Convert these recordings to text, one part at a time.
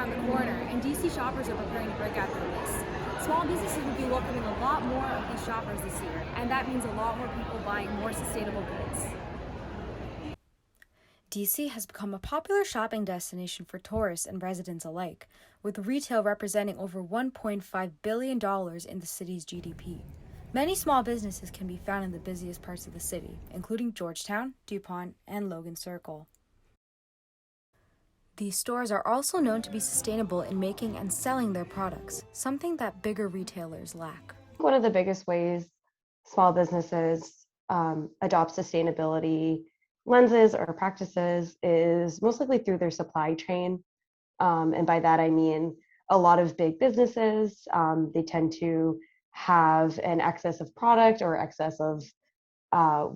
around the corner, and DC shoppers are preparing to break out their lists. Small businesses will be welcoming a lot more of these shoppers this year, and that means a lot more people buying more sustainable goods. DC has become a popular shopping destination for tourists and residents alike, with retail representing over $1.5 billion in the city's GDP. Many small businesses can be found in the busiest parts of the city, including Georgetown, DuPont, and Logan Circle. These stores are also known to be sustainable in making and selling their products, something that bigger retailers lack. One of the biggest ways small businesses adopt sustainability lenses or practices is most likely through their supply chain. And by that, I mean a lot of big businesses, they tend to have an excess of product or excess of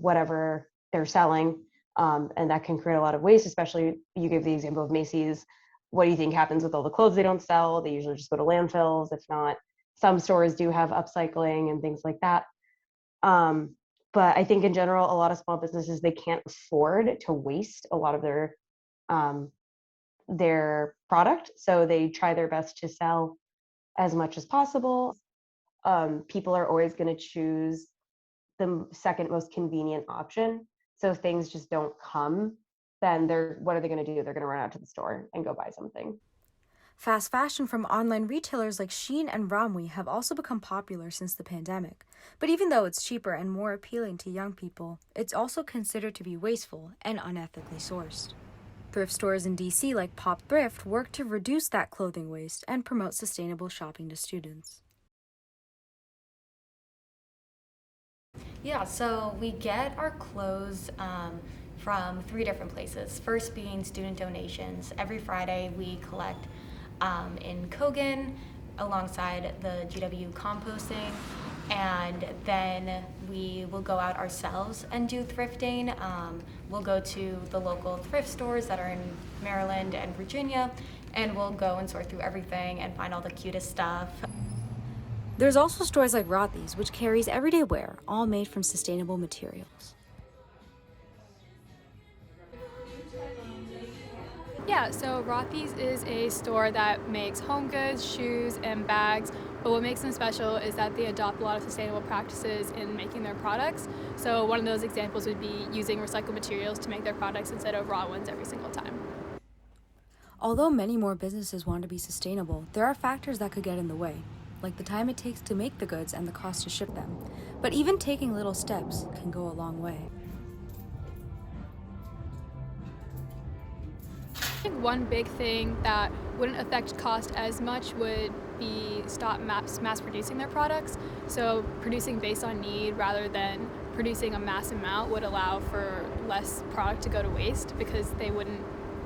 whatever they're selling. And that can create a lot of waste, especially you give the example of Macy's. What do you think happens with all the clothes they don't sell? They usually just go to landfills. If not, some stores do have upcycling and things like that. But I think in general, a lot of small businesses, they can't afford to waste a lot of their product. So they try their best to sell as much as possible. People are always going to choose the second most convenient option. So if things just don't come, then what are they going to do? They're going to run out to the store and go buy something. Fast fashion from online retailers like Shein and Romwe have also become popular since the pandemic. But even though it's cheaper and more appealing to young people, it's also considered to be wasteful and unethically sourced. Thrift stores in DC like Pop Thrift work to reduce that clothing waste and promote sustainable shopping to students. Yeah, so we get our clothes from 3 different places. First being student donations. Every Friday we collect in Kogan alongside the GW composting, and then we will go out ourselves and do thrifting. We'll go to the local thrift stores that are in Maryland and Virginia, and we'll go and sort through everything and find all the cutest stuff. There's also stores like Rothy's, which carries everyday wear, all made from sustainable materials. Yeah, so Rothy's is a store that makes home goods, shoes, and bags, but what makes them special is that they adopt a lot of sustainable practices in making their products. So one of those examples would be using recycled materials to make their products instead of raw ones every single time. Although many more businesses want to be sustainable, there are factors that could get in the way, like the time it takes to make the goods and the cost to ship them. But even taking little steps can go a long way. I think one big thing that wouldn't affect cost as much would be stop mass producing their products. So producing based on need rather than producing a mass amount would allow for less product to go to waste, because they'd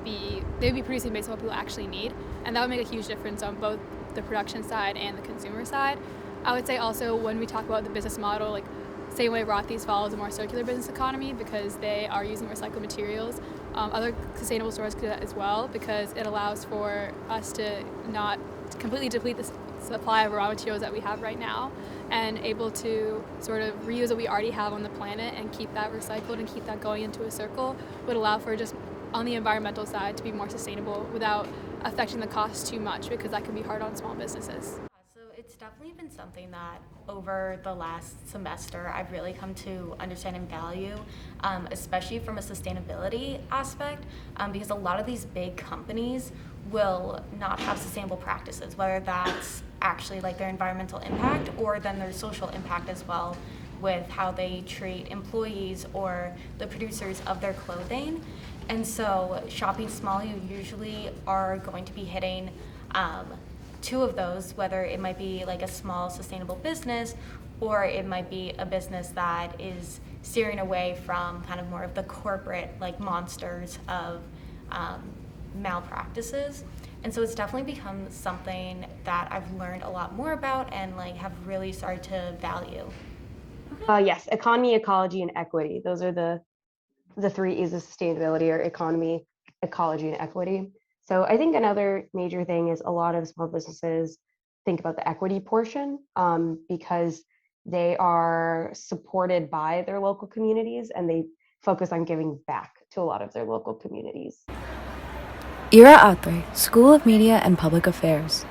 be producing based on what people actually need, and that would make a huge difference on both the production side and the consumer side. I would say also, when we talk about the business model, like same way Rothy's follows a more circular business economy because they are using recycled materials. Other sustainable stores could do that as well, because it allows for us to not completely deplete the supply of raw materials that we have right now, and able to sort of reuse what we already have on the planet and keep that recycled and keep that going into a circle would allow for just on the environmental side to be more sustainable without affecting the cost too much, because that can be hard on small businesses. So it's definitely been something that over the last semester I've really come to understand and value, especially from a sustainability aspect, because a lot of these big companies will not have sustainable practices, whether that's actually like their environmental impact or then their social impact as well, with how they treat employees or the producers of their clothing. And so shopping small, you usually are going to be hitting 2 of those, whether it might be like a small sustainable business or it might be a business that is steering away from kind of more of the corporate like monsters of malpractices. And so it's definitely become something that I've learned a lot more about and like have really started to value. Yes, economy, ecology, and equity. Those are the 3 E's of sustainability, or economy, ecology, and equity. So I think another major thing is a lot of small businesses think about the equity portion, because they are supported by their local communities and they focus on giving back to a lot of their local communities. Atre, School of Media and Public Affairs.